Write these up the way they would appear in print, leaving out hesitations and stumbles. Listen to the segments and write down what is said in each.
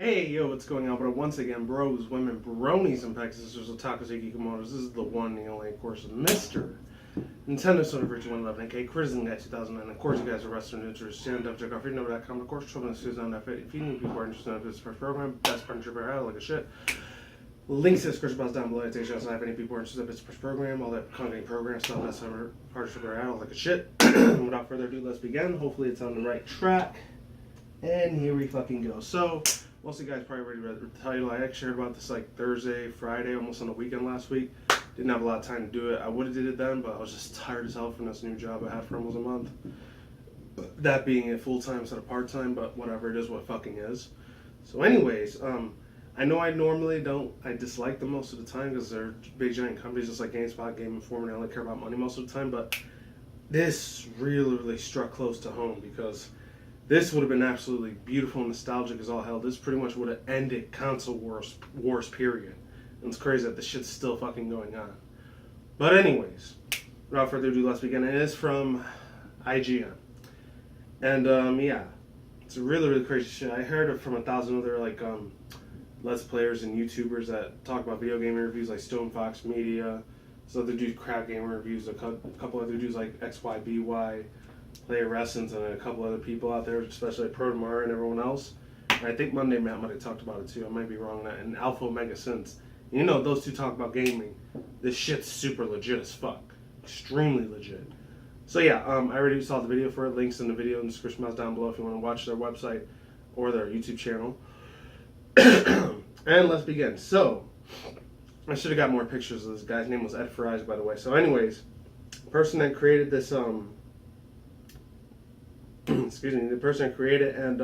Hey, yo, what's going on? But once again, bros, women, bronies, and pegasisters, otakus, Kimonos. This is the one and only, of course, Mr. Nintendo Sony Virtual 111, aka Citizen Guy 2009. Of course, you guys are Western Neuters. Stand up, check out freedom.com. Of course, children and on that. If you need people who are interested in this first program, best partnership ever had, like a shit. Links to the description box down below. I take shots. I have any people who are interested in this first program, all that content program stuff, that's our partnership ever had, like a shit. Without further ado, let's begin. Hopefully, it's on the right track. And here we fucking go. So, most of you guys probably already read the title. I actually heard about this like Thursday, Friday, almost on the weekend last week. Didn't have a lot of time to do it. I would have did it then, but I was just tired as hell from this new job I had for almost a month. That being a full-time instead of part-time, but whatever, it is what fucking is. So anyways, I know I normally don't, I dislike them most of the time because they're big giant companies just like GameSpot, Game Informer, and I only care about money most of the time, but this really struck close to home because this would have been absolutely beautiful and nostalgic as all hell. This pretty much would have ended console wars period. And it's crazy that this shit's still fucking going on. But anyways, without further ado, let's begin. It is from IGN. And yeah, it's really crazy shit. I heard it from 1,000 other like Let's Players and YouTubers that talk about video game reviews like Stone Fox Media. So other dudes crap game reviews, a couple other dudes like XYBY. Player Essence and a couple other people out there, especially Protomar and everyone else. And I think Monday Matt might have talked about it too. I might be wrong on that. And Alpha Omega Sense. You know, those two talk about gaming. This shit's super legit as fuck. Extremely legit. So yeah, I already saw the video for it. Links in the video in the description box down below if you want to watch their website or their YouTube channel. And let's begin. So, I should have got more pictures of this guy's name was Ed Fries, by the way. So anyways, the person that created this excuse me, the person who created and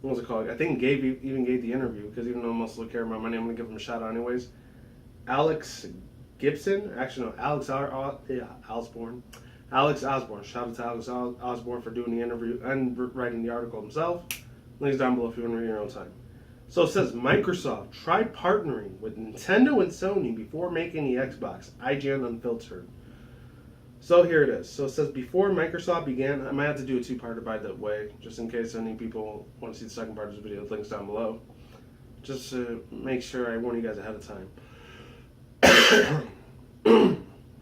what was it called? I think even gave the interview because even though most of care about my name, I'm gonna give him a shout out anyways. Alex Gibson, actually no, Osborne. Alex Osborne. Shout out to Alex Osborne for doing the interview and writing the article himself. Links down below if you want to read your own time. So it says Microsoft tried partnering with Nintendo and Sony before making the Xbox. IGN Unfiltered. So here it is. So it says before Microsoft began, I might have to do a two-parter by the way, just in case any people want to see the second part of this video. Links down below. Just to make sure I warn you guys ahead of time.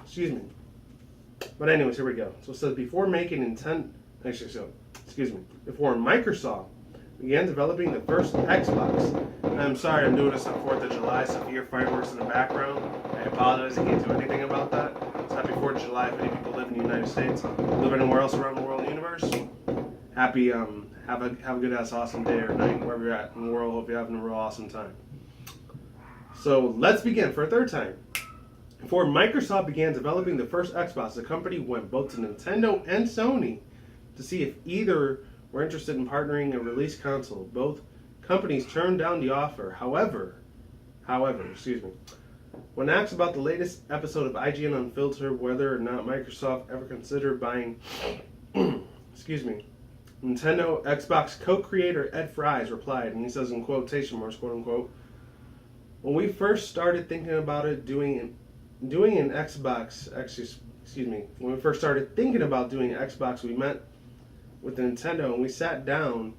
Excuse me. But anyways, here we go. So it says before making before Microsoft began developing the first Xbox. I'm sorry I'm doing this on 4th of July, so if you hear fireworks in the background, I apologize. I can't do anything about that. It's happy 4th of July if any people live in the United States. Live anywhere else around the world and universe. Happy, have a good ass awesome day or night, wherever you're at in the world. Hope you're having a real awesome time. So let's begin for a third time. Before Microsoft began developing the first Xbox, the company went both to Nintendo and Sony to see if either were interested in partnering and release console. Both companies turned down the offer. However, when asked about the latest episode of IGN Unfiltered, whether or not Microsoft ever considered buying, Nintendo Xbox co-creator Ed Fries replied, and he says in quotation marks, quote unquote, when we first started thinking about it, doing an Xbox, when we first started thinking about doing Xbox, we met with Nintendo and we sat down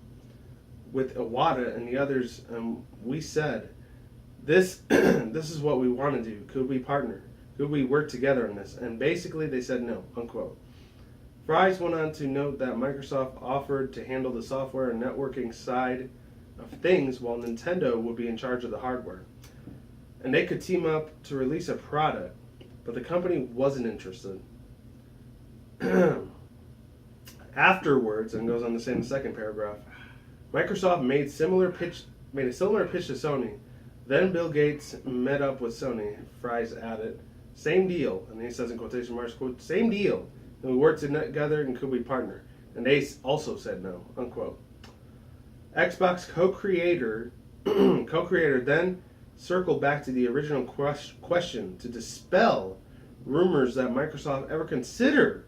with Iwata and the others, and we said, this is what we want to do. Could we partner? Could we work together on this? And basically they said no, unquote. Fries went on to note that Microsoft offered to handle the software and networking side of things while Nintendo would be in charge of the hardware. And they could team up to release a product, but the company wasn't interested. Afterwards, and goes on to say in the second paragraph, Microsoft made a similar pitch to Sony. Then Bill Gates met up with Sony. Fries added, same deal, and he says in quotation marks, quote, same deal. And we worked together and could we partner? And they also said no, unquote. Xbox co-creator then circled back to the original question to dispel rumors that Microsoft ever considered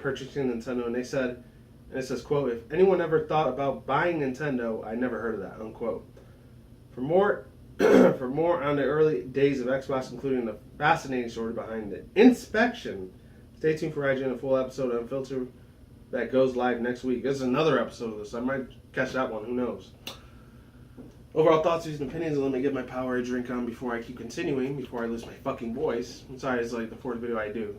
purchasing Nintendo, and they said, and it says, quote, if anyone ever thought about buying Nintendo, I never heard of that, unquote. For more on the early days of Xbox, including the fascinating story behind the inspection, stay tuned for IGN, a full episode of Unfiltered that goes live next week. This is another episode of this. I might catch that one. Who knows? Overall thoughts, views, and opinions. Let me get my Powerade drink on before I keep continuing, before I lose my fucking voice. I'm sorry, it's like the fourth video I do.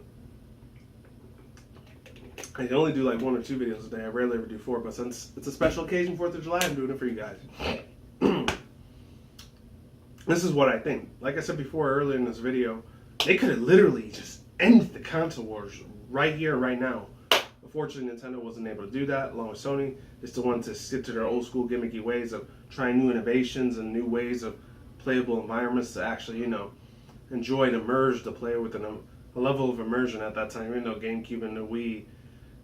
I can only do like 1 or 2 videos a day. I rarely ever do 4, but since it's a special occasion, 4th of July, I'm doing it for you guys. This is what I think. Like I said before earlier in this video, they could have literally just ended the console wars right here, right now. Unfortunately, Nintendo wasn't able to do that, along with Sony. They still wanted to stick to their old school gimmicky ways of trying new innovations and new ways of playable environments to actually, you know, enjoy and immerse the player with a level of immersion at that time. Even though GameCube and the Wii,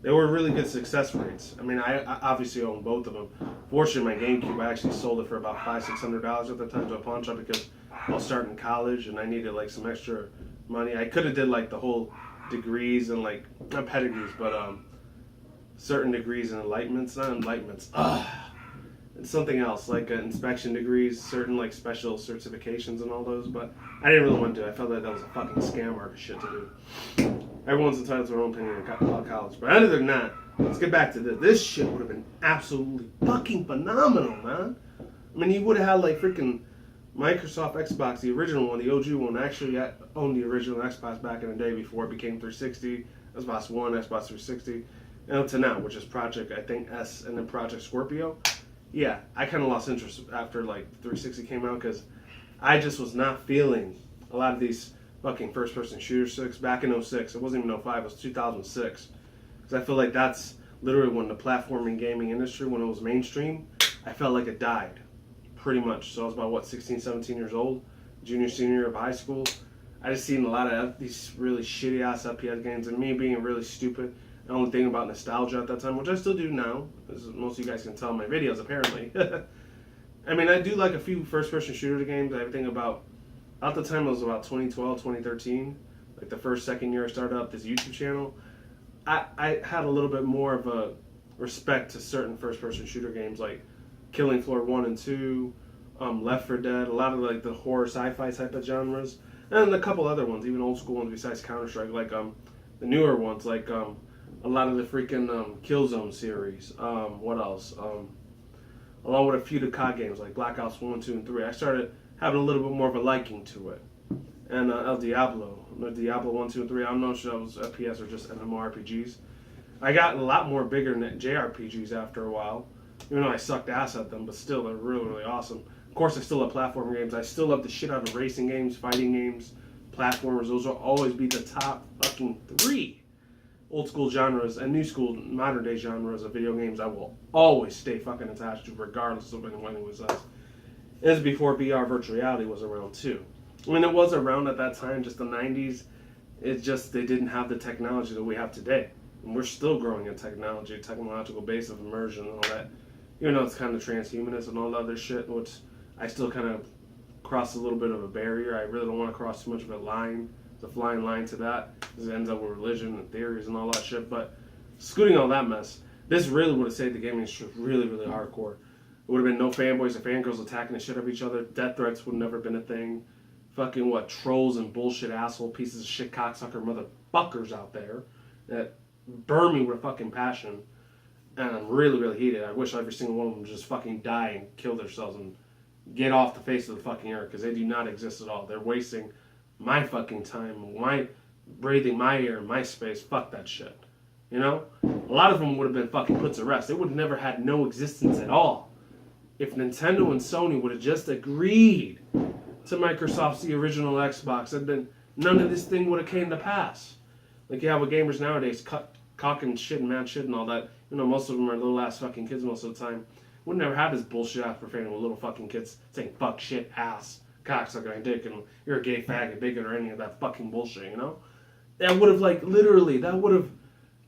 they were really good success rates. I mean, I obviously own both of them. Fortunately, my GameCube, I actually sold it for about $500-600 at the time to a pawn shop because I was starting college and I needed like some extra money. I could have did like the whole degrees and like, not pedigrees, but certain degrees and enlightenments, not enlightenments. It's something else, like inspection degrees, certain like special certifications and all those, but I didn't really want to do it. I felt like that was a fucking scam artist shit to do. Everyone's entitled to their own opinion about college. But other than that, let's get back to this. This shit would have been absolutely fucking phenomenal, man. I mean, you would have had like freaking Microsoft Xbox, the original one, the OG one. Actually, I owned the original Xbox back in the day before it became 360. Xbox One, Xbox 360. And up to now, which is Project, I think, S and then Project Scorpio. Yeah, I kind of lost interest after like 360 came out because I just was not feeling a lot of these fucking first-person shooter 6 back in 06. It wasn't even 05, it was 2006. Because I feel like that's literally when the platforming gaming industry, when it was mainstream, I felt like it died, pretty much. So I was about, what, 16, 17 years old, junior, senior of high school. I just seen a lot of these really shitty-ass FPS games, and me being really stupid, the only thing about nostalgia at that time, which I still do now, as most of you guys can tell in my videos, apparently. I mean, I do like a few first-person shooter games. I think about the time it was about 2012, 2013, like the first, second year I started up this YouTube channel, I had a little bit more of a respect to certain first-person shooter games like Killing Floor 1 and 2, Left 4 Dead, a lot of like the horror sci-fi type of genres, and a couple other ones, even old school ones besides Counter-Strike, like the newer ones, like a lot of the freaking Killzone series. What else? Along with a few of the COD games like Black Ops 1, 2, and 3. I started having a little bit more of a liking to it. And El Diablo. Diablo 1, 2, and 3. I'm not sure that was FPS or just MMORPGs. I got a lot more bigger than JRPGs after a while. Even though I sucked ass at them, but still, they're really, really awesome. Of course, I still love platform games. I still love the shit out of racing games, fighting games, platformers. Those will always be the top fucking 3 old school genres and new school, modern day genres of video games I will always stay fucking attached to, regardless of when it was us. This is before VR virtual reality was around too. I mean, it was around at that time, just the 90s. It's just they didn't have the technology that we have today. And we're still growing in technology, technological base of immersion and all that. Even though it's kind of transhumanist and all the other shit, which I still kind of cross a little bit of a barrier. I really don't want to cross too much of a line. The flying line to that, because it ends up with religion and theories and all that shit. But scooting all that mess, this really would have saved the gaming industry really, really hardcore. It would have been no fanboys or fangirls attacking the shit of each other. Death threats would have never been a thing. Fucking what, trolls and bullshit asshole pieces of shit cocksucker motherfuckers out there that burn me with fucking passion. And I'm really, really heated. I wish every single one of them just fucking die and kill themselves and get off the face of the fucking earth, because they do not exist at all. They're wasting my fucking time, my breathing my air, my space. Fuck that shit. You know? A lot of them would have been fucking put to rest. They would have never had no existence at all if Nintendo and Sony would have just agreed to Microsoft's the original Xbox. Then none of this thing would have came to pass. Like you have with gamers nowadays, cocking shit and mad shit and all that. You know, most of them are little ass fucking kids most of the time. Would never have this bullshit ass profanity with little fucking kids saying fuck, shit, ass, cocksucker, and dick, and you're a gay faggot, bigot, or any of that fucking bullshit, you know? That would have, like, literally, that would have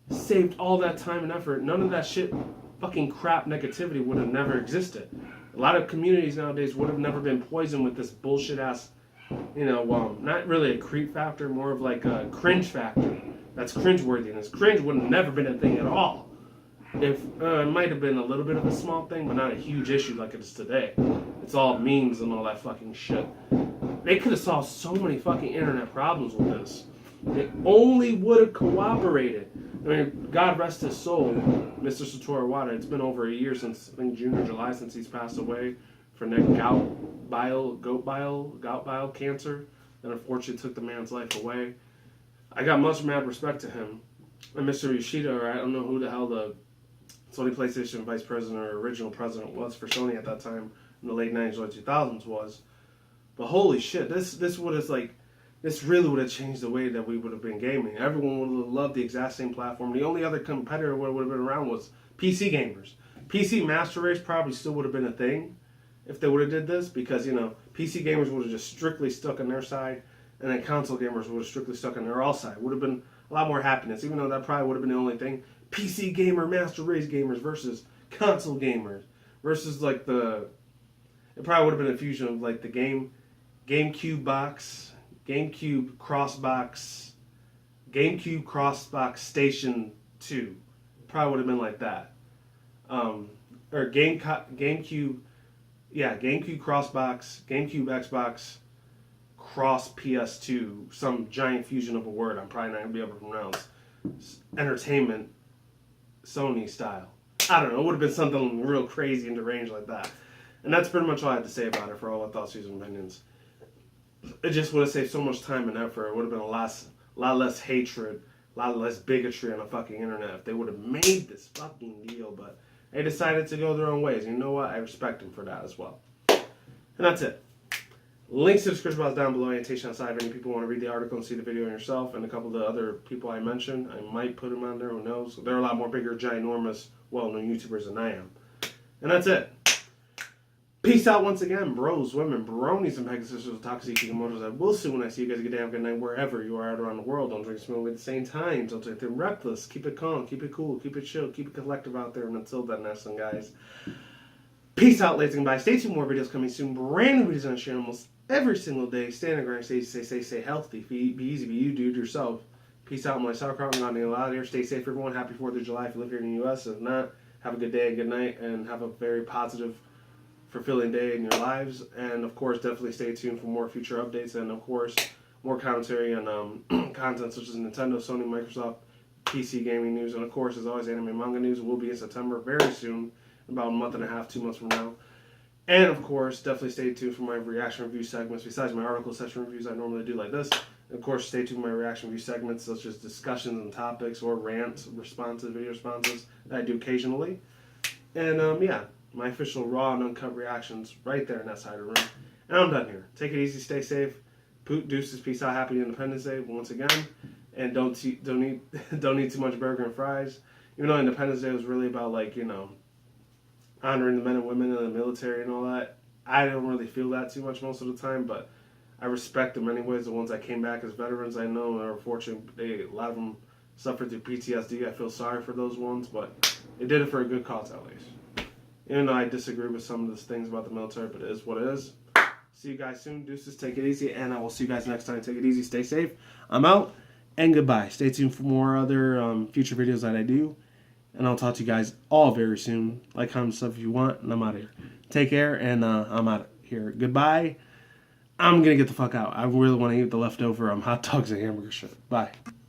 saved all that time and effort. None of that shit, fucking crap negativity would have never existed. A lot of communities nowadays would have never been poisoned with this bullshit ass, you know, not really a creep factor, more of like a cringe factor. That's cringeworthiness. Cringe would have never been a thing at all. If it might have been a little bit of a small thing, but not a huge issue like it is today. It's all memes and all that fucking shit. They could have solved so many fucking internet problems with this. They only would have cooperated. I mean, God rest his soul, Mr. Satoru Iwata. It's been over a year since, I think, June or July, since he's passed away from gout bile cancer that unfortunately took the man's life away. I got much mad respect to him. And Mr. Yoshida, or I don't know who the hell the Sony PlayStation vice president or original president was for Sony at that time in the late 90s, early 2000s was. But holy shit, this really would have changed the way that we would have been gaming. Everyone would have loved the exact same platform. The only other competitor that would have been around was PC gamers. PC Master Race probably still would have been a thing if they would have did this, because, you know, PC gamers would have just strictly stuck on their side, and then console gamers would have strictly stuck on their all side. Would have been a lot more happiness, even though that probably would have been the only thing. PC gamer Master Race gamers versus console gamers versus like it probably would have been a fusion of like the GameCube box, GameCube Crossbox Station 2. Probably would have been like that. Or GameCube Crossbox, GameCube Xbox, Cross PS2, some giant fusion of a word I'm probably not going to be able to pronounce. Entertainment, Sony style. I don't know, it would have been something real crazy and deranged like that. And that's pretty much all I had to say about it for all my thoughts, views, and opinions. It just would have saved so much time and effort. It would have been a lot less hatred, a lot less bigotry on the fucking internet if they would have made this fucking deal. But they decided to go their own ways. And you know what? I respect them for that as well. And that's it. Links to the description box down below. Annotation outside if any people want to read the article and see the video yourself. And a couple of the other people I mentioned, I might put them on there. Who knows? They're a lot more bigger, ginormous, well-known YouTubers than I am. And that's it. Peace out once again, bros, women, bronies, and pegasisters, toxic Kikimotos. I will see when I see you guys. Good day, have a good night, wherever you are out around the world. Don't drink smoke at the same time. Don't take them reckless. Keep it calm, keep it cool, keep it chill, keep it collective out there. And until then, that's one, guys. Peace out, ladies and goodbye. Stay tuned, more videos coming soon. Brand new videos on the channel almost every single day. Stay on the grind, stay healthy. Be easy, be you, dude, yourself. Peace out, my sauerkraut. I'm going to get out of here. Stay safe, everyone. Happy 4th of July if you live here in the U.S. If not, have a good day, good night, and have a very positive, fulfilling day in your lives. And of course, definitely stay tuned for more future updates, and of course more commentary on content such as Nintendo, Sony, Microsoft, PC gaming news, and of course, as always, anime manga news will be in September very soon, about a month and a half, 2 months from now. And of course, definitely stay tuned for my reaction review segments besides my article session reviews I normally do like this. And of course, stay tuned for my reaction review segments such as discussions and topics or rants, responses, video responses that I do occasionally. And yeah, my official raw and uncut reactions right there in that side of the room. And I'm done here. Take it easy, stay safe. Deuces, peace out, happy Independence Day once again. And don't eat too much burger and fries. Even though Independence Day was really about, like, you know, honoring the men and women in the military and all that. I don't really feel that too much most of the time, but I respect them anyways. The ones that came back as veterans, I know are fortunate. A lot of them suffered through PTSD. I feel sorry for those ones, but they did it for a good cause at least. Even though I disagree with some of the things about the military, but it is what it is. See you guys soon. Deuces, take it easy, and I will see you guys next time. Take it easy, stay safe. I'm out, and goodbye. Stay tuned for more other future videos that I do, and I'll talk to you guys all very soon. Like, comment, stuff if you want, and I'm out of here. Take care, and I'm out of here. Goodbye. I'm going to get the fuck out. I really want to eat the leftover hot dogs and hamburger shit. Bye.